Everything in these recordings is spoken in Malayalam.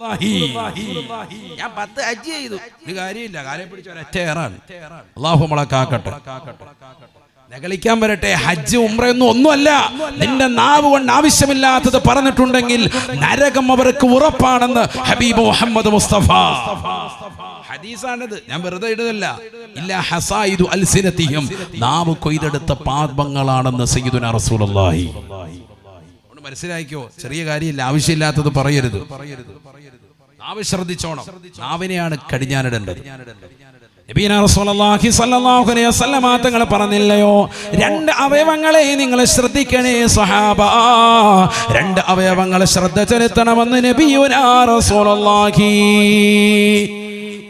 ഞാൻ 10 ഹജ്ജ് ചെയ്തു, ഒരു കാര്യമില്ല, കാലം പിടിച്ച ഒരൊറ്റയേറാണ്. അല്ലാഹു നമ്മളെ കാക്കട്ടെ. നകളിക്കാൻ വരട്ടെ. ഹജ്ജ് ഉംറയൊന്നും ഒന്നുമല്ല. നിന്റെ നാവ് കൊണ്ട് ആവശ്യമില്ലാത്തത് പറഞ്ഞിട്ടുണ്ടെങ്കിൽ നരകം അവർക്ക് ഉറപ്പാണെന്ന് ഹബീബ് മുഹമ്മദ് മുസ്തഫ. ഹദീസാണിത്, ഞാൻ വെറുതെ ഇടുന്നില്ല. ഇല്ല ഹസായിദു അൽസിനതിഹിം, നാവ് കൊയ്തെടുത്ത പാപങ്ങളാണെന്ന് സയ്യിദുനാ റസൂലുള്ളാഹി. മനസ്സിലാക്കിയോ? ചെറിയ കാര്യമില്ല, ആവശ്യമില്ലാത്തത് പറയരുത്. നാവ് ശ്രദ്ധിച്ചോണം. നാവിനെയാണ് കടിഞ്ഞാനിടേണ്ടത്. നബിയനാ റസൂലുള്ളാഹി സ്വല്ലല്ലാഹു അലൈഹി വസല്ലം തങ്ങൾ പറഞ്ഞില്ലയോ, 2 അവയവങ്ങളെ നിങ്ങൾ ശ്രദ്ധിക്കണേ സ്വഹാബ. 2 അവയവങ്ങൾ ശ്രദ്ധ ചെലുത്തണമെന്ന് നബിയുനാ റസൂലുള്ളാഹി.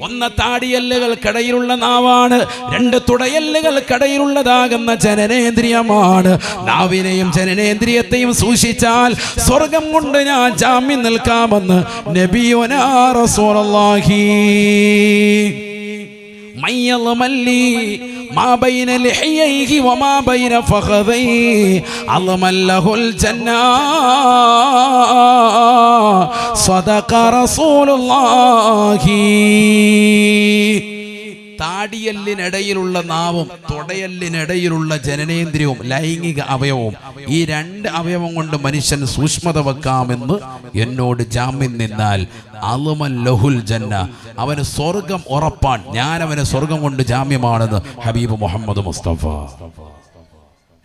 1 താടിയല്ലുകൾക്കിടയിലുള്ള നാവാണ്, 2 തുടയല്ലുകൾക്കിടയിലുള്ളതാകുന്ന ജനനേന്ദ്രിയമാണ്. നാവിനെയും ജനനേന്ദ്രിയത്തെയും സൂക്ഷിച്ചാൽ സ്വർഗം കൊണ്ട് ഞാൻ ജാമ്യം നിൽക്കാമെന്ന് നബിയുനാ റസൂലുള്ളാഹി. മയ്യൽമല്ലി മാ ബൈന ലിഹ്യൈഹി വമാ ബൈന ഫഖദൈഹി അൽമല്ലഹുൽ ജന്ന സദഖ റസൂലുള്ളാഹി. താടിയല്ലിനിടയിലുള്ള നാവും തുടയല്ലിനിടയിലുള്ള ജനനേന്ദ്രിയവും ലൈംഗിക അവയവവും, ഈ 2 അവയവം കൊണ്ട് മനുഷ്യൻ സൂക്ഷ്മത വെക്കാമെന്ന് എന്നോട് ജാമ്യം നിന്നാൽ അൽമല്ലഹുൽ ജന്ന, അവന് സ്വർഗം ഉറപ്പാൻ, ഞാൻ അവന് സ്വർഗം കൊണ്ട് ജാമ്യമാണെന്ന് ഹബീബ് മുഹമ്മദ് മുസ്തഫ.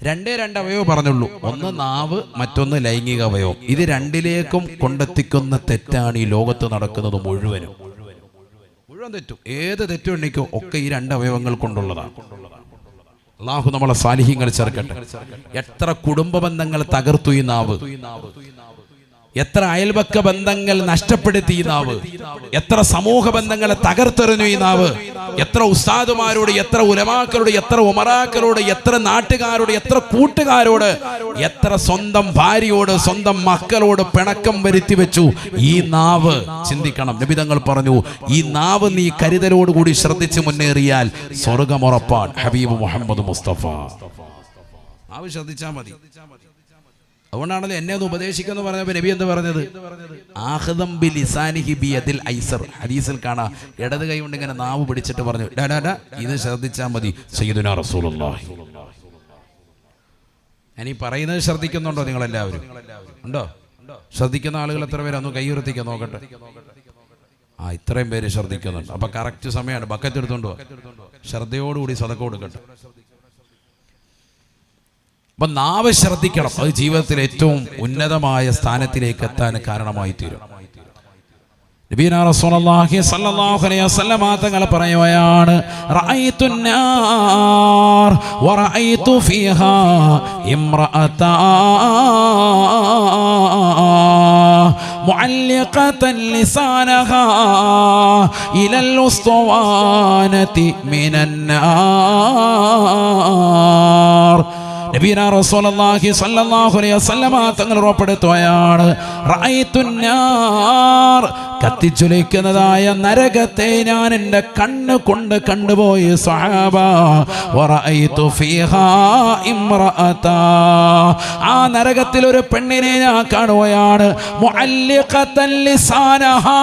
2 അവയവം പറഞ്ഞുള്ളൂ. ഒന്ന് നാവ്, മറ്റൊന്ന് ലൈംഗിക അവയവം. ഇത് 2ലേക്കും കൊണ്ടെത്തിക്കുന്ന തെറ്റാണ് ഈ ലോകത്ത് നടക്കുന്നത് മുഴുവനും. മുഴുവൻ തെറ്റും, ഏത് തെറ്റും എണ്ണിക്കോ ഒക്കെ ഈ 2 അവയവങ്ങൾ കൊണ്ടുള്ളതാണ്. അല്ലാഹു നമ്മളെ സാലിഹ്യങ്ങൾ ചേർക്കട്ടെ. എത്ര കുടുംബ ബന്ധങ്ങൾ തകർത്തു ഈ നാവ്, എത്ര അയൽപക്ക ബന്ധങ്ങൾ നഷ്ടപ്പെടുത്തി ഈ നാവ്, എത്ര സമൂഹ ബന്ധങ്ങളെ തകർത്തെറിഞ്ഞു ഈ നാവ്. എത്ര ഉസ്താദുമാരോട്, എത്ര ഉലമാക്കളോട്, എത്ര ഉമറാക്കളോട്, എത്ര നാട്ടുകാരോട്, എത്ര കൂട്ടുകാരോട്, എത്ര സ്വന്തം ഭാര്യയോട്, സ്വന്തം മക്കളോട് പിണക്കം വരുത്തി വെച്ചു ഈ നാവ്. ചിന്തിക്കണം. നബി തങ്ങൾ പറഞ്ഞു, ഈ നാവ് നീ കരുതലോടുകൂടി ശ്രദ്ധിച്ച് മുന്നേറിയാൽ സ്വർഗമുറപ്പാൻ. ഹബീബ് മുഹമ്മദ് മുസ്തഫ. നാവ് ശ്രദ്ധിച്ചാൽ മതി. അതുകൊണ്ടാണല്ലോ എന്നെ ഒന്ന് ഉപദേശിക്കുന്നു പറഞ്ഞപ്പോൾ നബി എന്താ പറഞ്ഞത്? ആഖദം ബിലിസാനിഹി ബിയദിൽ ഐസർ. ഹദീസിൽ കാണാം, ഇടത് കൈ കൊണ്ട് ഇങ്ങനെ നാവ് പിടിച്ചിട്ട് പറഞ്ഞു, ഇത് ശ്രദ്ധിച്ചാൽ മതി സയ്യിദുനാ റസൂലുള്ളാഹി. ഞാൻ ഈ പറയുന്നത് ശ്രദ്ധിക്കുന്നുണ്ടോ നിങ്ങളെല്ലാവരും? ഉണ്ടോ? ശ്രദ്ധിക്കുന്ന ആളുകൾ എത്ര പേര്? ഒന്ന് കൈ ഉയർത്തിക്കാൻ നോക്കട്ടെ. ഇത്രയും പേര് ശ്രദ്ധിക്കുന്നുണ്ട്. അപ്പൊ കറക്റ്റ് സമയമാണ്. ബക്കറ്റ് എടുത്തോണ്ടോ, ശ്രദ്ധയോടുകൂടി സദഖ കൊടുക്കട്ടെ. അപ്പൊ നാവ് ശ്രദ്ധിക്കണം. അത് ജീവിതത്തിൽ ഏറ്റവും ഉന്നതമായ സ്ഥാനത്തിലേക്ക് എത്താൻ കാരണമായി തീരും. നബിയുനാ റസൂലുള്ളാഹി സ്വല്ലല്ലാഹു അലൈഹി വസല്ലം തങ്ങൾ പറയുകയാണ്, റഅയ്തുൻ നാർ വറഅയ്തു ഫീഹാ ഇംറഅതാ മുഅല്ലിഖതൻ ലിസാനഹാ ഇലൽ ഉസ്തുവാനതി മിനൻ നാർ. നബിയുനാ റസൂലുള്ളാഹി സ്വല്ലല്ലാഹു അലൈഹി വസല്ലം തങ്ങൾ ഉറപ്പെടുത്തുകയാണ്, റഅയ്തുൻ നാർ, കത്തിച്ചുലയ്ക്കുന്നതായ നരകത്തെ ഞാൻ എൻ്റെ കണ്ണ് കൊണ്ട് കണ്ടുപോയി സ്വഹാബ. വറഅയ്തു ഫീഹാ ഇംറഅതാ, ആ നരകത്തിൽ ഒരു പെണ്ണിനെ ഞാൻ കാണുകയാണ്. മുഅല്ലിഖതൻ ലിസാനഹാ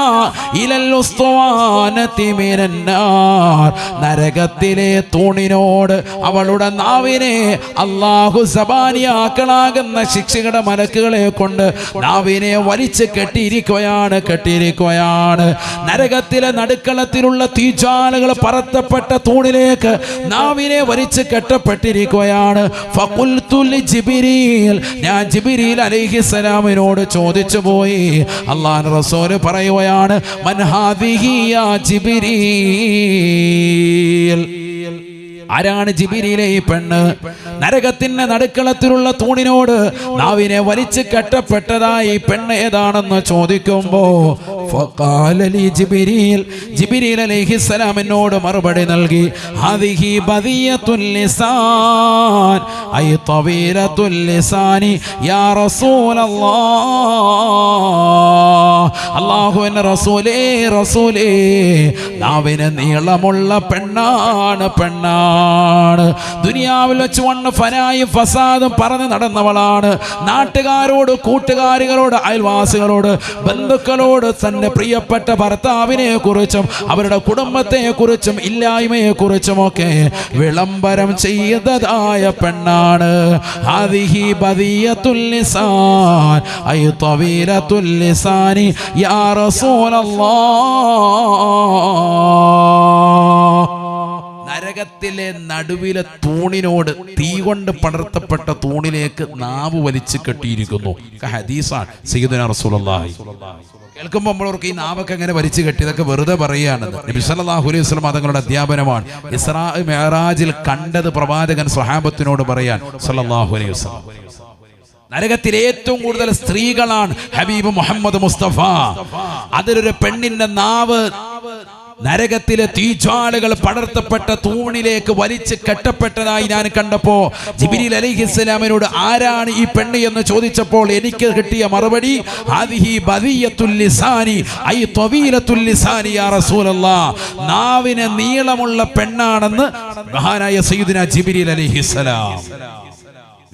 ഇലൽ ഉസ്തുവാനതി മിനൻ നാർ, നരകത്തിലെ തൂണിനോട് അവളുടെ നാവിനെ അല്ലാഹു സബാനിയാക്കളാകുന്ന ശിക്ഷയുടെ മലക്കുകളെ കൊണ്ട് നാവിനെ വലിച്ച് കെട്ടിയിരിക്കുകയാണ്. നരകത്തിലെ നടുക്കളത്തിലുള്ള തീജ്വാലകൾ പറത്തപ്പെട്ട തൂണിലേക്ക് നാവിനെ വലിച്ച് കെട്ടപ്പെട്ടിരിക്കുകയാണ്. ഫഖുൽതു ലിജിബ്രീൽ, ഞാൻ ജിബ്രീൽ അലൈഹിസ്സലാമിനോട് ചോദിച്ചു പോയി. അല്ലാഹുവിന്റെ റസൂൽ പറയുകയാണ്, മൻ ഹാദിഹി യാ ജിബ്രീൽ, ആരാണ് ജിബ്രീലേ ഈ പെണ്ണ്? നരകത്തിന്റെ നടുക്കളത്തിലുള്ള തൂണിനോട് നാവിനെ വലിച്ചു കെട്ടപ്പെട്ടതായി പെണ്ണ് ഏതാണെന്ന് ചോദിക്കുമ്പോ ഫഖാല ലി ജിബ്രീൽ, ജിബ്രീൽ അലൈഹിസ്സലാം എന്നോട് മറുപടി നൽകി, ഹാദിഹി ബദിയത്തുൽ ലിസാൻ ഐ തവീലത്തുൽ ലിസാനി യാ റസൂലല്ലാഹ്. അല്ലാഹുവിന്റെ റസൂലേ, നാവിന് നീളമുള്ള പെണ്ണാണ്. ദുനിയാവിൽ വെച്ച് വന്ന് ഫനായും ഫസാദും പറഞ്ഞു നടന്നവളാണ്. നാട്ടുകാരോട്, കൂട്ടുകാരികളോട്, അയൽവാസികളോട്, ബന്ധുക്കളോട് തന്നെ തന്റെ പ്രിയപ്പെട്ട ഭർത്താവിനെ കുറിച്ചും അവരുടെ കുടുംബത്തെ കുറിച്ചും ഇല്ലായ്മയെ കുറിച്ചുമൊക്കെ വിളംബരം ചെയ്തതായ പെണ്ണാണ്. ഹാദിഹി ബദിയത്തുൽ ലിസാൻ ഐ തവീലത്തുൽ ലിസാനി യാ റസൂലല്ലാഹ്. നരകത്തിലെ നടുവിലെ തൂണിനോട് തീ കൊണ്ട് പടർത്തപ്പെട്ട തൂണിലേക്ക് നാവ് വലിച്ചു കെട്ടിയിരിക്കുന്നു. ഹദീസാണ് സയ്യിദുനാ റസൂലുള്ളാഹി. കേൾക്കുമ്പോൾ നമ്മളവർക്ക് ഈ നാവൊക്കെ എങ്ങനെ വലിച്ചു കെട്ടി, ഇതൊക്കെ വെറുതെ പറയുകയാണെന്ന്. നബി സല്ലല്ലാഹു അലൈഹി വസല്ലം തങ്ങളുടെ അധ്യാപനമാണ്. ഇസ്രാ മിഅ്റാജിൽ കണ്ടത് പ്രവാചകൻ സ്വഹാബത്തിനോട് പറയാൻ സല്ലല്ലാഹു അലൈഹി വസല്ലം. നരകത്തിൽ ഏറ്റവും കൂടുതൽ സ്ത്രീകളാണ് ഹബീബ് മുഹമ്മദ് മുസ്തഫ. അതിലൊരു പെണ്ണിന്റെ നാവ് നരകത്തിലെ തീജ്വാലകൾ പടർത്തപ്പെട്ട തൂണിലേക്ക് വലിച്ച് കെട്ടപ്പെട്ടതായി ഞാൻ കണ്ടപ്പോ ജിബ്രീൽ അലൈഹിസ്സലാമിനോട് ആരാണ് ഈ പെണ്ണ് എന്ന് ചോദിച്ചപ്പോൾ എനിക്ക് കിട്ടിയ മറുപടി ഹാദിഹി ബദിയത്തുൽ ലിസാനി ഐ തവീലത്തുൽ ലിസാനി യാ റസൂലല്ലാഹ്. നാവിന് നീളമുള്ള പെണ്ണാണെന്ന് മഹാനായ സയ്യിദുനാ ജിബ്രീൽ അലൈഹിസ്സലാം.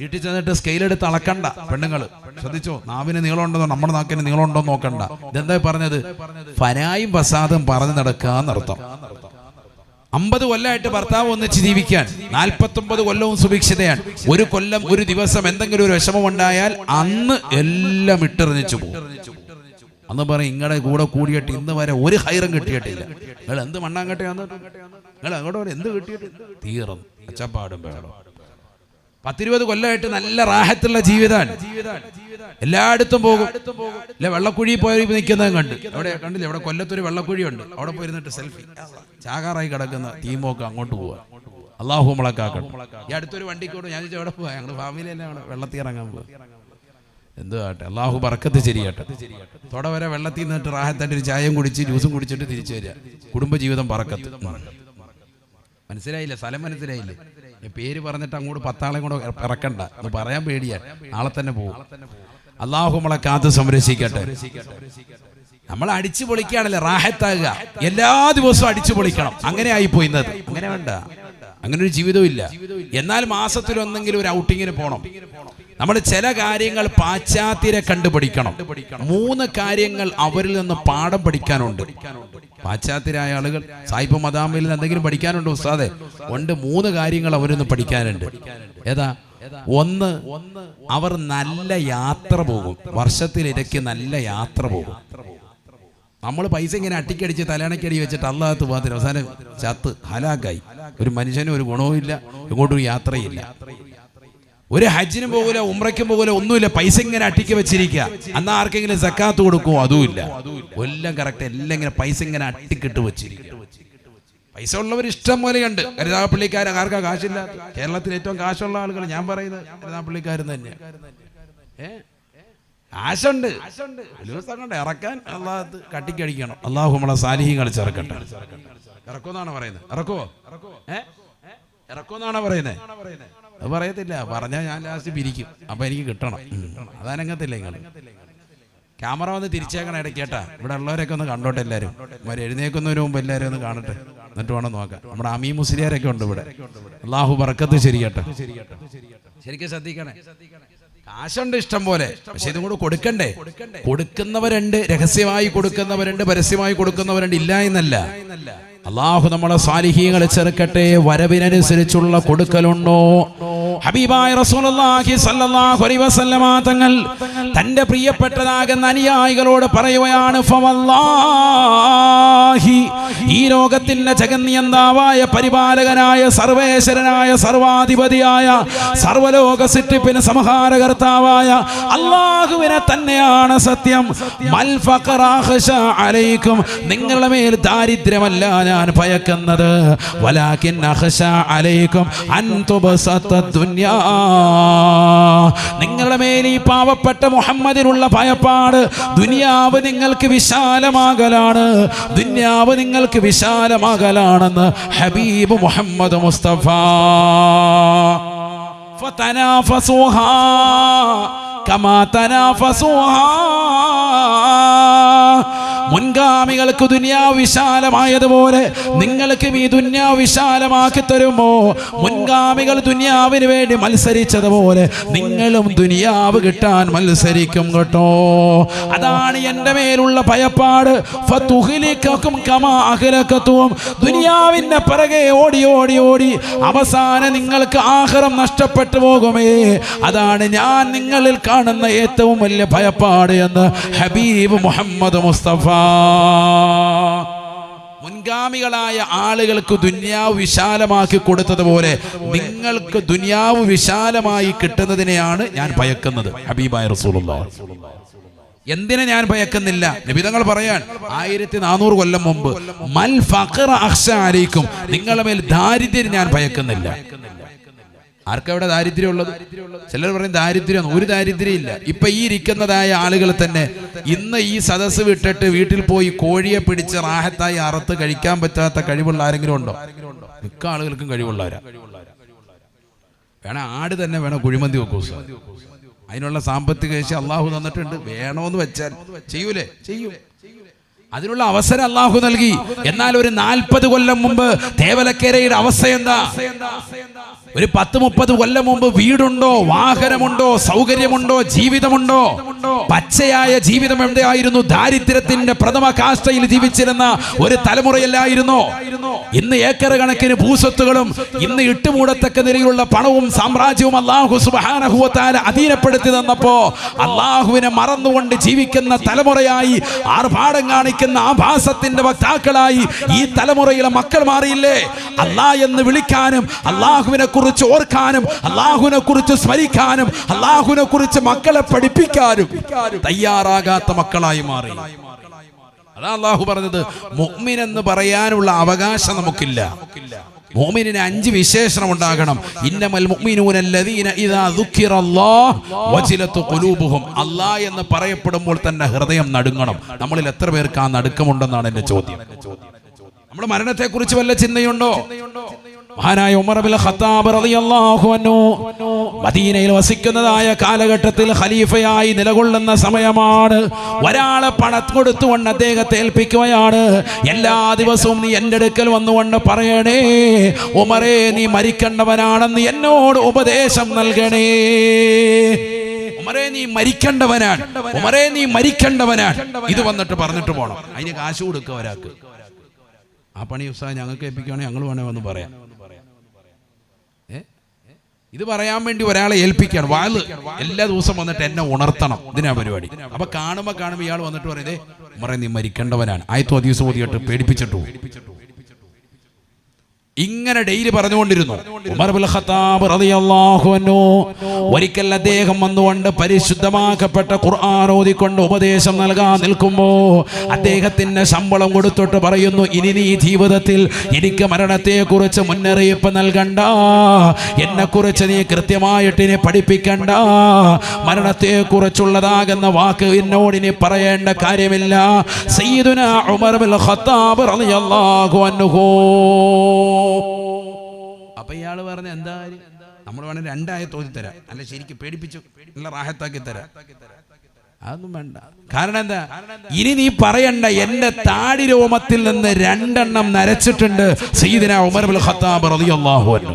വീട്ടിൽ ചെന്നിട്ട് സ്കെയിലെടുത്ത് അളക്കണ്ട പെണ്ണുങ്ങൾ, ശ്രദ്ധിച്ചോ. നാവിന് നീളമുണ്ടോ, നമ്മുടെ നാക്കിന് നീളമുണ്ടോ നോക്കണ്ട. ഇതെന്താ പറഞ്ഞത്? ഫനായും ഫസാദും പറഞ്ഞു നടക്കാന്നർത്ഥം. 50 കൊല്ലമായിട്ട് ഭർത്താവ് ഒന്നിച്ച് ജീവിക്കാൻ, 49 കൊല്ലവും സുഭിക്ഷിതയാണ്. ഒരു കൊല്ലം ഒരു ദിവസം എന്തെങ്കിലും ഒരു വിഷമം ഉണ്ടായാൽ അന്ന് എല്ലാം ഇട്ടെറിഞ്ഞു പോകും. അന്ന് പറയും ഇങ്ങടെ കൂടെ കൂടിയിട്ട് ഇന്ന് വരെ ഒരു ഹൈറും കിട്ടിയിട്ടില്ല. നിങ്ങൾ എന്ത് മണ്ണാങ്കട്ടയാന്ന്, നിങ്ങൾ അങ്ങോട്ട് എന്ത് കിട്ടിയിട്ട് തീർന്നു അച്ചപ്പാടും വേണം. 10-20 കൊല്ലമായിട്ട് നല്ല റാഹത്തുള്ള ജീവിതമാണ്. എല്ലായിടത്തും പോകും. അല്ല, വെള്ളക്കുഴി പോയി നിൽക്കുന്നത് കണ്ട് അവിടെ കണ്ടില്ല, അവിടെ കൊല്ലത്തൊരു വെള്ളക്കുഴിയുണ്ട്. അവിടെ പോയിരുന്നിട്ട് സെൽഫി, ചാകാറായി കിടക്കുന്ന തീമൊക്കെ അങ്ങോട്ട് പോവുക. അള്ളാഹു നമ്മളൊക്കാക്കട്ടെ. ഈ അടുത്തൊരു വണ്ടിക്കോട് ഞാൻ ചോദിച്ചാൽ എവിടെ പോവാ, ഞങ്ങൾ ഫാമിലി തന്നെ വെള്ളത്തിൽ ഇറങ്ങാൻ പോവുക. എന്തുവാട്ടെ, അള്ളാഹു ബർക്കത്ത് ശരിയാട്ടെ. തൊട വരെ വെള്ളത്തിൽ നിന്നിട്ട് റാഹത്തായിട്ട് ഒരു ചായയും കുടിച്ച് ജ്യൂസും കുടിച്ചിട്ട് തിരിച്ചു വരിക. കുടുംബജീവിതം ബർക്കത്ത്. മനസ്സിലായില്ലേ? സ്ഥലം മനസ്സിലായില്ലേ? പേര് പറഞ്ഞിട്ട് അങ്ങോട്ട് 10 ആളെ കൂടെ ഇറക്കണ്ട എന്ന് പറയാൻ പേടിയാണ്. നാളെ തന്നെ പോകും. അള്ളാഹു നമ്മളെ കാത്ത് സംരക്ഷിക്കട്ടെ. നമ്മൾ അടിച്ചു പൊളിക്കുകയാണല്ലേ റാഹത്താകുക. എല്ലാ ദിവസവും അടിച്ചു പൊളിക്കണം. അങ്ങനെ ആയിപ്പോയിന്നത്. അങ്ങനെ വേണ്ട, അങ്ങനെ ഒരു ജീവിതവും ഇല്ല. എന്നാൽ മാസത്തിലൊന്നെങ്കിലും ഒരു ഔട്ടിങ്ങിന് പോകണം. നമ്മൾ ചില കാര്യങ്ങൾ പാശ്ചാത്യരെ കണ്ടുപഠിക്കണം. 3 കാര്യങ്ങൾ അവരിൽ നിന്ന് പാഠം പഠിക്കാനുണ്ട്. പാശ്ചാത്യരായ ആളുകൾ സായിപ്പ് മദാമിൽ നിന്ന് എന്തെങ്കിലും പഠിക്കാനുണ്ടോ ഉസ്താദെ? ഉണ്ട്. 3 കാര്യങ്ങൾ അവരിൽ നിന്ന് പഠിക്കാനുണ്ട്. ഏതാ? 1, അവർ നല്ല യാത്ര പോകും. വർഷത്തിലിടയ്ക്ക് നല്ല യാത്ര പോകും. നമ്മൾ പൈസ ഇങ്ങനെ അട്ടിക്കടിച്ച് തലണക്കടി വെച്ചിട്ട് അല്ലാത്ത പോകാത്ത അവസാനം ചത്ത് ഹലാക്കായി. ഒരു മനുഷ്യനും ഒരു ഗുണവും ഇല്ല, ഇങ്ങോട്ടും യാത്രയില്ല. ഒരു ഹജ്ജിനും പോകൂല, ഉംറയ്ക്കും പോകൂല, ഒന്നുമില്ല. പൈസ ഇങ്ങനെ അട്ടിക്ക് വെച്ചിരിക്കുക. അന്ന് ആർക്കെങ്കിലും സക്കാത്ത് കൊടുക്കുമോ? അതുമില്ല. എല്ലാം കറക്റ്റ്. എല്ലാം ഇങ്ങനെ പൈസ ഇങ്ങനെ അട്ടിക്കിട്ട് വെച്ചിരിക്കുക. പൈസ ഉള്ളവർ ഇഷ്ടം പോലെയുണ്ട്. കരുനാഗപ്പള്ളിക്കാരൻ ആർക്കാ കാശില്ലാത്ത? കേരളത്തിൽ ഏറ്റവും കാശുള്ള ആളുകൾ ഞാൻ പറയുന്നത് കരുനാഗപ്പള്ളിക്കാരൻ തന്നെയാണ്. കാശുണ്ട്, കൊണ്ട് ഇറക്കാൻ അള്ളാഹ് കട്ടിക്കടിക്കണം. അള്ളാഹു നമ്മളെ സാലിഹീങ്ങൾ ചേർക്കട്ടെ. ഇറക്കുമെന്നാണ് പറയുന്നത്. ഇറക്കുവോ? ഇറക്കുമെന്നാണോ പറയുന്നത്? അത് പറയത്തില്ല. പറഞ്ഞാൽ ഞാൻ ലാസ്റ്റ് പിരിക്കും. അപ്പൊ എനിക്ക് കിട്ടണം. അതാനങ്ങത്തില്ല. നിങ്ങൾ ക്യാമറ വന്ന് തിരിച്ചേക്കണം ഇടയ്ക്ക് കേട്ടാ. ഇവിടെ ഉള്ളവരൊക്കെ ഒന്ന് കണ്ടോട്ടെ. എല്ലാവരും എഴുന്നേക്കുന്നതിന് മുമ്പ് എല്ലാവരും ഒന്ന് കാണട്ടെ. എന്നിട്ട് വേണം നോക്കാം. നമ്മുടെ അമീ മുസ്ലിയാരൊക്കെ ഉണ്ട് ഇവിടെ. അള്ളാഹു ബർക്കത്ത് ശരിയട്ടെ. ശരിക്കും ശ്രദ്ധിക്കണേ. കാശുണ്ട് ഇഷ്ടം പോലെ, പക്ഷെ ഇതും കൂടെ കൊടുക്കണ്ടേ? കൊടുക്കുന്നവരുണ്ട്, രഹസ്യമായി കൊടുക്കുന്നവരുണ്ട്, പരസ്യമായി കൊടുക്കുന്നവരുണ്ട്. ഇല്ല എന്നല്ല. അള്ളാഹു നമ്മളെ സാലിഹീങ്ങളെ ചേർക്കട്ടെ. വരവിനനുസരിച്ചുള്ള കൊടുക്കലുണ്ടോ? ഹബീബായ റസൂലുള്ളാഹി സ്വല്ലല്ലാഹു അലൈഹി വസല്ലമ തങ്ങൾ തന്റെ പ്രിയപ്പെട്ടതാകുന്ന അനുയായികളോട് പറയുകയാണ്, ഫവല്ലാഹി, ഈ ലോകത്തിന്റെ ജഗന്നിയന്താവായ പരിപാലകനായ സർവേശ്വരനായ സർവാധിപതിയായ സർവലോക സൃഷ്ടിപ്പിന് സംഹാരകർത്താവായ അല്ലാഹുവിനെ തന്നെയാണ് സത്യം. മൽ ഫഖറ അഖ്ശ അലൈക്കും, നിങ്ങളുടെ മേൽ ദാരിദ്ര്യമല്ല ഞാൻ ഭയക്കുന്നത്. വലാകിൻ അഖ്ശ അലൈക്കും അൻ തുബസത ദുനിയാ, നിങ്ങളുടെ മേൽ ഈ പാവപ്പെട്ട മുഹമ്മദിനുള്ള ഭയപ്പാട് ദുനിയാവ് നിങ്ങൾക്ക് വിശാലമാകലാണ്, ദുനിയാവ് നിങ്ങൾക്ക് വിശാലമാകലാണെന്ന് ഹബീബ് മുഹമ്മദ് മുസ്തഫ. ഫതനാഫസുഹാ കമാ തനാഫസുഹാ, മുൻഗാമികൾക്ക് ദുനിയാവ് വിശാലമായതുപോലെ നിങ്ങൾക്കും ഈ ദുനിയാവ് വിശാലമാക്കി തരുമോ? മുൻഗാമികൾ ദുനിയാവിന് വേണ്ടി മത്സരിച്ചതുപോലെ നിങ്ങളും ദുനിയാവ് കിട്ടാൻ മത്സരിക്കും കേട്ടോ. അതാണ് എൻ്റെ മേലുള്ള ഭയപ്പാട്. ദുനിയാവിന്റെ പിറകെ ഓടി ഓടി ഓടി അവസാനം നിങ്ങൾക്ക് ആഖിറം നഷ്ടപ്പെട്ടു പോകുമേ. അതാണ് ഞാൻ നിങ്ങളിൽ കാണുന്ന ഏറ്റവും വലിയ ഭയപ്പാട് എന്ന് ഹബീബ് മുഹമ്മദ് മുസ്തഫ. മുൻഗാമികളായ ആളുകൾക്ക് ദുനിയാവ് വിശാലമാക്കി കൊടുത്തതുപോലെ നിങ്ങൾക്ക് ദുനിയാവ് വിശാലമായി കിട്ടുന്നതിനെയാണ് ഞാൻ ഭയക്കുന്നത്. ഹബീബായ റസൂലുള്ളാഹി. എന്തിനെ ഞാൻ ഭയക്കുന്നില്ല? നബി തങ്ങൾ പറയാൻ 1400 കൊല്ലം മുമ്പ് മൽ ഫഖറ അഖ്ശ അലൈക്കും, നിങ്ങളുടെ മേൽ ദാരിദ്ര്യം ഞാൻ ഭയക്കുന്നില്ല. ആർക്കവിടെ ദാരിദ്ര്യം ഉള്ളത്? ചിലർ പറയും ദാരിദ്ര്യം. ഒരു ദാരിദ്ര്യം ഇല്ല. ഇപ്പൊ ഈ ഇരിക്കുന്നതായ ആളുകൾ തന്നെ ഇന്ന് ഈ സദസ്സ് വിട്ടിട്ട് വീട്ടിൽ പോയി കോഴിയെ പിടിച്ച് റാഹത്തായി അറുത്ത് കഴിക്കാൻ പറ്റാത്ത കഴിവുള്ള ആരെങ്കിലും ഉണ്ടോ? മിക്ക ആളുകൾക്കും കഴിവുള്ളവരാ. വേണം ആട് തന്നെ വേണം കുഴിമന്തി വെക്കൂ. അതിനുള്ള സാമ്പത്തിക ശേഷി അള്ളാഹു തന്നിട്ടുണ്ട്. വേണോന്ന് വെച്ചാൽ ചെയ്യൂലേ? ചെയ്യും. അതിനുള്ള അവസരം അള്ളാഹു നൽകി. എന്നാൽ ഒരു 40 കൊല്ലം മുമ്പ് തേവലക്കരയുടെ അവസ്ഥ എന്താ? ഒരു 10-30 കൊല്ലം മുമ്പ് വീടുണ്ടോ, വാഹനമുണ്ടോ, സൗകര്യമുണ്ടോ, ജീവിതമുണ്ടോ? പച്ചയായ ജീവിതം എവിടെയായിരുന്നു? ദാരിദ്ര്യത്തിന്റെ പ്രഥമ കാഷ്ടയിൽ ജീവിച്ചിരുന്ന ഒരു തലമുറയല്ലായിരുന്നോ? ഇന്ന് ഏക്കർ കണക്കിന് ഭൂസ്വത്തുകളും ഇന്ന് ഇട്ടുമൂടത്തക്ക നിലയിലുള്ള പണവും സാമ്രാജ്യവും അല്ലാഹു സുബ്ഹാനഹു വ തആല അധീനപ്പെടുത്തി തന്നപ്പോ അല്ലാഹുവിനെ മറന്നുകൊണ്ട് ജീവിക്കുന്ന തലമുറയായി, ആർഭാടം കാണിക്കുന്ന ആഭാസത്തിന്റെ വക്താക്കളായി ഈ തലമുറയിലെ മക്കൾ മാറിയില്ലേ? അല്ലാഹ് എന്ന് വിളിക്കാനും അല്ലാഹുവിനെ കുറിച്ച് ഓർക്കാനും അല്ലാഹുവിനെ കുറിച്ച് സ്മരിക്കാനും അല്ലാഹുവിനെ കുറിച്ച് മക്കളെ പഠിപ്പിക്കാനും തയ്യാറാകാത്ത മക്കളായി മാറി. അതാ അല്ലാഹു പറഞ്ഞത്, മുഅ്മിൻ എന്ന് പറയാനുള്ള അവകാശം നമുക്കില്ല. മുഅ്മിനിന് 5 വിശേഷണം ഉണ്ടാകണം. ഇന്നമൽ മുഅ്മിനൂന അല്ലദീന ഇദാ ദുക്കിറല്ലാഹ് വജിലത് ഖുലൂബുഹും. അല്ലാഹ് എന്ന് പറയപ്പെടുമ്പോൾ തന്നെ ഹൃദയം നടുങ്ങണം. നമ്മളിൽ എത്ര പേർക്ക് ആ നടുക്കമുണ്ടെന്നാണ് എൻ്റെ ചോദ്യം. നമ്മുടെ മരണത്തെക്കുറിച്ച് വല്ല ചിന്തയുണ്ടോ? മഹാനായ ഉമർ ഇബ്നുൽ ഖത്താബ് റളിയല്ലാഹു അൻഹു മദീനയിൽ വസിക്കുന്നതായ കാലഘട്ടത്തിൽ ഖലീഫയായി നിലകൊള്ളുന്ന സമയമാണ്. ഒരാളെ പണം കൊടുത്തുകൊണ്ട് അദ്ദേഹത്തെ ഏൽപ്പിക്കുകയാണ്. എല്ലാ ദിവസവും നീ എൻ്റെ അടുക്കൽ വന്നുകൊണ്ട് പറയണേ, ഉമറേ നീ മരിക്കേണ്ടവനാണെന്ന് എന്നോട് ഉപദേശം നൽകണേ. ഉമറേ നീ മരിക്കേണ്ടവനാണ്, ഉമറേ നീ മരിക്കേണ്ടവനാണ്. ഇത് വന്നിട്ട് പറഞ്ഞിട്ട് പോകണം. അതിന് കാശ് കൊടുക്കുക ഒരാൾക്ക്. ആ പണി ഉസ്താദ് ഞങ്ങൾക്ക് ഏൽപ്പിക്കുകയാണെങ്കിൽ ഞങ്ങൾ വേണേ വന്ന് പറയാം. ഇത് പറയാൻ വേണ്ടി ഒരാളെ ഏൽപ്പിക്കുകയാണ്. വാല് എല്ലാ ദിവസം വന്നിട്ട് എന്നെ ഉണർത്തണം. ഇതിനാ പരിപാടി. അപ്പൊ കാണുമ്പോ ഇയാൾ വന്നിട്ട് പറയുന്നേ, ഉമറേ നീ മരിക്കേണ്ടവനാണ്. ആയത്തോ ഹദീസ് ഓതിയിട്ട് പേടിപ്പിച്ചിട്ടു. ഇങ്ങനെ ഡെയിലി പറഞ്ഞുകൊണ്ടിരുന്നു. ഉമർ ഇബ്നുൽ ഖത്താബ് റളിയല്ലാഹു അൻഹു ഒരിക്കൽ അദ്ദേഹം വന്നുകൊണ്ട് പരിശുദ്ധമാക്കപ്പെട്ട ഖുർആൻ ഓതിക്കൊണ്ട് ഉപദേശം നൽകാൻ നിൽക്കുമ്പോൾ അദ്ദേഹത്തിന് ശമ്പളം കൊടുത്തിട്ട് പറയുന്നു, ഇനി നീ ജീവിതത്തിൽ എനിക്ക് മരണത്തെക്കുറിച്ച് മുന്നറിയിപ്പ് നൽകണ്ട, എന്നെക്കുറിച്ച് നീ കൃത്യമായിട്ട് ഇനി പഠിപ്പിക്കണ്ട, മരണത്തെക്കുറിച്ചുള്ളതാകുന്ന വാക്ക് എന്നോട് ഇനി പറയേണ്ട കാര്യമില്ല. സയ്യിദുനാ ഉമർ ഇബ്നുൽ ഖത്താബ് റളിയല്ലാഹു അൻഹു. അപ്പൊ ഇയാള് പറഞ്ഞ എന്താ, നമ്മൾ വേണേൽ 2 ആയത്ത് ഓതി തരാം, അല്ല ശരിക്കും പേടിപ്പിച്ചു നല്ല റാഹത്താക്കി തരാം. അതൊന്നും വേണ്ട. കാരണം എന്താ? ഇനി നീ പറയണ്ട, എന്റെ താടി രോമത്തിൽ നിന്ന് 2 എണ്ണം നരച്ചിട്ടുണ്ട് സയ്യിദുനാ ഉമർ ഇബ്നുൽ ഖത്താബ് റളിയല്ലാഹു അൻഹു.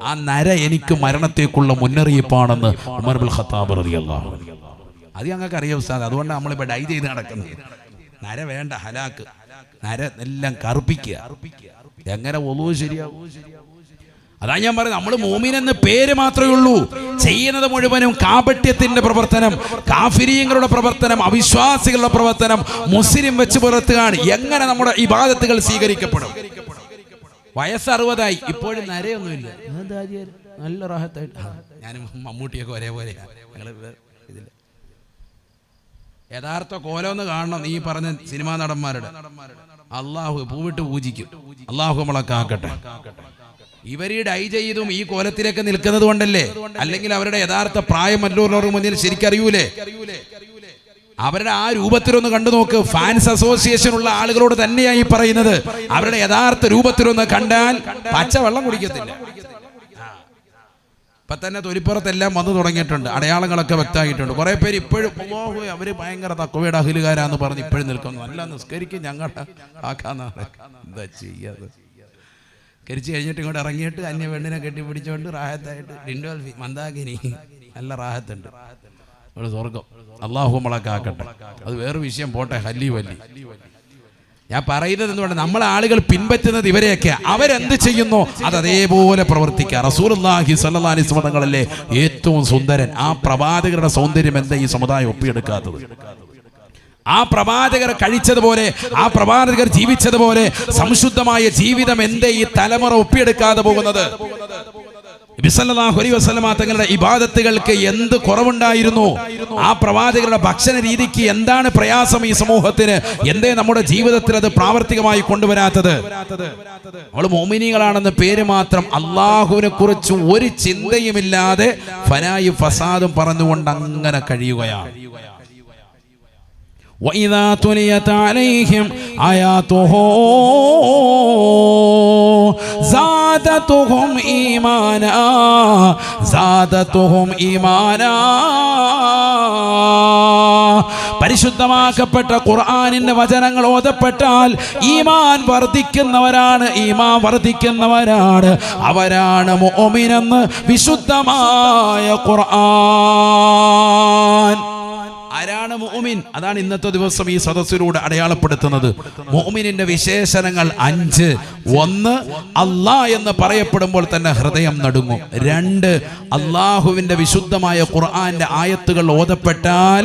ആ നര എനിക്ക് മരണത്തേക്കുള്ള മുന്നറിയിപ്പാണെന്ന് ഉമർ ഇബ്നുൽ ഖത്താബ് റളിയല്ലാഹു അൻഹു. അത് ഞങ്ങൾക്ക് അറിയാം ഉസ്താദ്. അതുകൊണ്ടാണ് നമ്മളിപ്പോ ഡൈ ചെയ്ത് നടക്കുന്നത്. നര വേണ്ട, ഹലാക്ക്. നര എല്ലാം കറുപ്പിക്കുക. എങ്ങനെ ഒളൂ ശരിയാവും? അതാ ഞാൻ പറയുന്നത്, നമ്മൾ മുഅ്മിൻ എന്ന പേര് മാത്രമേ ഉള്ളൂ. ചെയ്യുന്നത് മുഴുവനും കാപട്യത്തിന്റെ പ്രവർത്തനം, കാഫിരീങ്ങളുടെ പ്രവർത്തനം, അവിശ്വാസികളുടെ പ്രവർത്തനം മുസ്ലിം വെച്ച് പുറത്തുകയാണ്. എങ്ങനെ നമ്മുടെ ഇബാദത്തുകൾ സ്വീകരിക്കപ്പെടും? വയസ്സ് 60 ഇപ്പോഴും നരയൊന്നുമില്ല. നല്ല റാഹത്തായിട്ട് ഞാനും മമ്മൂട്ടിയൊക്കെ ഒരേപോലെ. യഥാർത്ഥ കോലമെന്ന് കാണണം ഈ പറഞ്ഞ സിനിമാ നടന്മാരുടെ. അള്ളാഹു പൂവിട്ട് പൂജിക്കും. അള്ളാഹു നമ്മളെ കാക്കട്ടെ. ഇവരീ ഡൈ ചെയ്തും ഈ കോലത്തിലേക്ക് നിൽക്കുന്നത് കൊണ്ടല്ലേ, അല്ലെങ്കിൽ അവരുടെ യഥാർത്ഥ പ്രായം മറ്റുള്ളവർക്ക് മുന്നിൽ ശരിക്കറിയൂലേ? അവരുടെ ആ രൂപത്തിലൊന്ന് കണ്ടു നോക്ക്. ഫാൻസ് അസോസിയേഷൻ ഉള്ള ആളുകളോട് തന്നെയായി പറയുന്നത്, അവരുടെ യഥാർത്ഥ രൂപത്തിലൊന്ന് കണ്ടാൽ പച്ച വെള്ളം കുടിക്കത്തില്ല. ഇപ്പം തന്നെ തൊലിപ്പുറത്തെല്ലാം വന്നു തുടങ്ങിയിട്ടുണ്ട്, അടയാളങ്ങളൊക്കെ വ്യക്തമായിട്ടുണ്ട്. കുറേ പേര് ഇപ്പോഴും അവർ ഭയങ്കര തഖ്വയുടെ അഹ്ലുകാരാന്ന് പറഞ്ഞ് ഇപ്പോഴും നിൽക്കുന്നു. നല്ല നിസ്കരിക്കും ഞങ്ങളുടെ ആക്കാന്നാണ്. എന്താ ചെയ്യാതെ കരിച്ച് കഴിഞ്ഞിട്ട് ഇങ്ങോട്ട് ഇറങ്ങിയിട്ട് അന്യ പെണ്ണിനെ കെട്ടിപ്പിടിച്ചുകൊണ്ട് റാഹത്തായിട്ട് ഡിൻഡോൽഫി മന്ദാകിനി നല്ല റാഹത്തുണ്ട്. ഒരു സ്വർഗം അള്ളാഹു നമ്മളൊക്കെ ആക്കട്ടെ. അത് വേറെ വിഷയം പോട്ടെ. ഹല്ലി വല്ലി ഞാൻ പറയുന്നത് എന്തുകൊണ്ട്, നമ്മളെ ആളുകൾ പിൻപറ്റുന്നത് ഇവരെയൊക്കെ. അവരെന്ത് ചെയ്യുന്നു അത് അതേപോലെ പ്രവർത്തിക്കുക. റസൂലുള്ളാഹി സ്വല്ലല്ലാഹി അലൈഹി വസല്ലം തങ്ങളല്ലേ ഏറ്റവും സുന്ദരൻ. ആ പ്രവാചകരുടെ സൗന്ദര്യം എന്താ ഈ സമുദായം ഒപ്പിയെടുക്കാത്തത്? ആ പ്രവാചകർ കഴിച്ചതുപോലെ, ആ പ്രവാചകർ ജീവിച്ചതുപോലെ സംശുദ്ധമായ ജീവിതം എന്തേ ഈ തലമുറ ഒപ്പിയെടുക്കാതെ പോകുന്നത്? നബി സല്ലല്ലാഹു അലൈഹി വസല്ലം തങ്ങളുടെ ഇബാദത്തുകൾക്ക് എന്ത് കുറവുണ്ടായിരുന്നു? ആ പ്രവാചകരുടെ ഭക്ഷണ രീതിക്ക് എന്താണ് പ്രയാസം ഈ സമൂഹത്തിന്? എന്തേ നമ്മുടെ ജീവിതത്തിൽ അത് പ്രാവർത്തികമായി കൊണ്ടുവരാത്തത്? നമ്മൾ മുഅ്മിനീങ്ങളാണെന്ന് പേര് മാത്രം, അള്ളാഹുവിനെ കുറിച്ച് ഒരു ചിന്തയുമില്ലാതെ ഫനായും ഫസാദും പറഞ്ഞുകൊണ്ട് അങ്ങനെ കഴിയുകയാണ്. وَإِذَا تُلِيَتْ عَلَيْهِمْ آيَاتُهُ زَادَتْهُمْ إِيمَانًا പരിശുദ്ധമാക്കപ്പെട്ട ഖുർആനിന്റെ വചനങ്ങൾ ഓതപ്പെട്ടാൽ ഈമാൻ വർദ്ധിക്കുന്നവരാണ്. അവരാണ് മുഅ്മിൻ എന്ന് വിശുദ്ധമായ ഖുർആൻ. ആരാണ് മുഅ്മിൻ? അതാണ് ഇന്നത്തെ ദിവസം ഈ സദസ്സിലൂടെ അടയാളപ്പെടുത്തുന്നത്. മുഅ്മിനിന്റെ വിശേഷണങ്ങൾ 5. 1, അല്ലാഹ് എന്ന് പറയപ്പെടുമ്പോൾ തന്നെ ഹൃദയം നടുങ്ങും. 2, അല്ലാഹുവിന്റെ വിശുദ്ധമായ ഖുർആന്റെ ആയത്തുകൾ ഓതപ്പെട്ടാൽ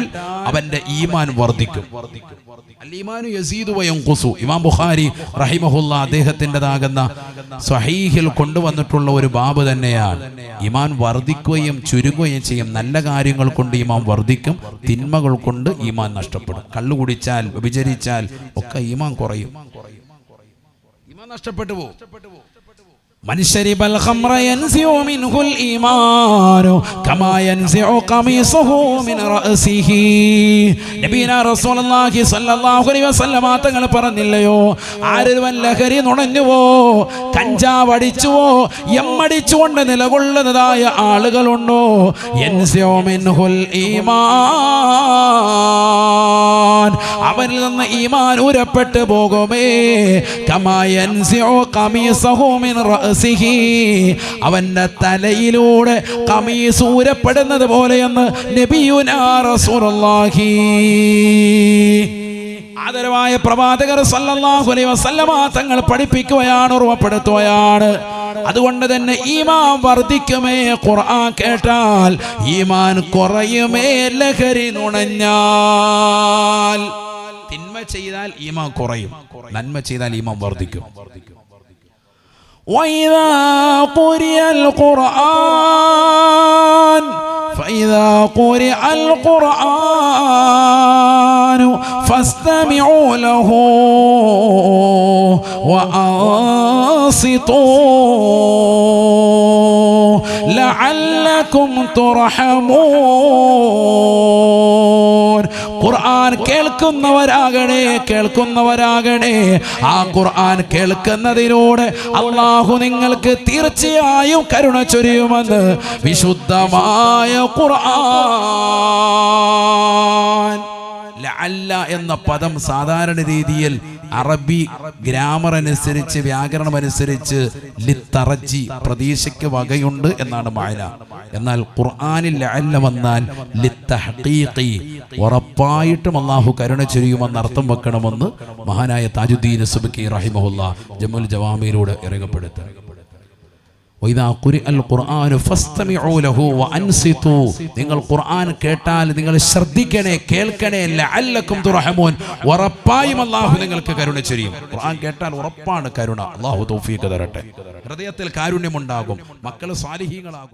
അവന്റെ ഈമാൻ വർദ്ധിക്കും. അൽ-ഈമാനു യസീദു വയൻഖുസു. ഇമാം ബുഖാരി റഹിമഹുല്ലാ അദ്ദേഹത്തിൻ്റെതാകുന്ന സ്വഹീഹിൽ കൊണ്ടുവന്നിട്ടുള്ള ഒരു ബാബ് തന്നെയാണ്. ഈമാൻ വർദ്ധിക്കുകയും ചുരുങ്ങുകയും ചെയ്യും. നല്ല കാര്യങ്ങൾ കൊണ്ട് ഈമാൻ വർദ്ധിക്കും, തിന്മകൾ കൊണ്ട് ഈമാൻ നഷ്ടപ്പെടും. കള്ളു കുടിച്ചാൽ, വ്യഭിചരിച്ചാൽ ഒക്കെ ഈമാൻ കുറയും, ഈമാൻ നഷ്ടപ്പെട്ടു പോകും. من شرب الخمر ينزع منه الإيمان كما ينزع قميصه من رأسه. നബീനാ റസൂലുള്ളാഹി സ്വല്ലല്ലാഹു അലൈഹി വസല്ലം തങ്ങൾ പറഞ്ഞില്ലയോ, ആരെങ്കിലും ലഹരി നുണഞ്ഞുവോ, കഞ്ചാവ് അടിച്ചുവോ, എമ്മടിച്ചുകൊണ്ട് നിലകൊള്ളുന്നതായ ആളുകളുണ്ടോ, യൻസിഉ മിൻഹുൽ ഈമാൻ, അവനിൽ നിന്ന് ഈമാൻ ഊരപ്പെട്ടു പോകുമേ. കമാ യൻസിഉ ഖമീസഹു മിൻ റഅസിഹി, അവന്റെ തലയിലൂടെ ഖമീസ് ഊരപ്പെടുന്നത് പോലെയെന്ന് നബിയുനാ റസൂലുള്ളാഹി ആദരവായ പ്രവാചകർ സല്ലല്ലാഹു അലൈഹി വസല്ലമ തങ്ങൾ പഠിപ്പിക്കുകയാണ്, ഓർമ്മപ്പെടുത്തുകയാണ്. അതുകൊണ്ട് തന്നെ ഈമാൻ വർദ്ധിക്കുമേ ഖുർആൻ കേട്ടാൽ, ഈമാൻ കുറയുമേ ലഹരി നുണഞ്ഞാൽ. തിന്മ ചെയ്താൽ ഈമാൻ കുറയും, നന്മ ചെയ്താൽ ഈമാൻ വർദ്ധിക്കും. وَإِذَا قُرِئَ الْقُرْآنُ فَإِذَا قُرِئَ الْقُرْآنُ فَاسْتَمِعُوا لَهُ وَأَنصِتُوا لَعَلَّكُمْ تُرْحَمُونَ. ഖുർആൻ കേൾക്കുന്നവരാകണേ. ആ ഖുർആൻ കേൾക്കുന്നതിലൂടെ അല്ലാഹു നിങ്ങൾക്ക് തീർച്ചയായും കരുണ ചൊരിയുമെന്ന് വിശുദ്ധമായ ഖുർആൻ. ലഅല്ല എന്ന പദം സാധാരണ രീതിയിൽ അറബി ഗ്രാമർ അനുസരിച്ച്, വ്യാകരണം അനുസരിച്ച് ലിത്തറജി, പ്രതീക്ഷയ്ക്ക് വകയുണ്ട് എന്നാണ് മഅന. എന്നാൽ ഖുർആനിൽ ലഅല്ല വന്നാൽ ലിത്തഹ്ഖീഖി, ഉറപ്പായിട്ടും അല്ലാഹു കരുണ ചൊരിയുമെന്ന് അർത്ഥം വെക്കണമെന്ന് മഹാനായ താജുദ്ദീൻ സുബ്കി റഹിമഹുല്ലാ ജമുൽ ജവാമിയിലൂടെ ഇറങ്ങപ്പെടുത്തുന്നു. وإذا قرئ القرآن فاستمعوا له وأنصتوا. നിങ്ങൾ ഖുർആൻ കേട്ടാൽ നിങ്ങൾ ശ്രദ്ധിക്കണേ, കേൾക്കണേ. ലഅല്ലക്കും തുർഹമൂൻ, ഉറപ്പായും അല്ലാഹു നിങ്ങൾക്ക് കരുണ ചൊരിയും. ഖുർആൻ കേട്ടാൽ ഉറപ്പാണ് കരുണ. അല്ലാഹു തൗഫീഖ് തരട്ടെ. ഹൃദയത്തിൽ കാരുണ്യമുണ്ടാകും, മക്കൾ സാലിഹീങ്ങളാകും.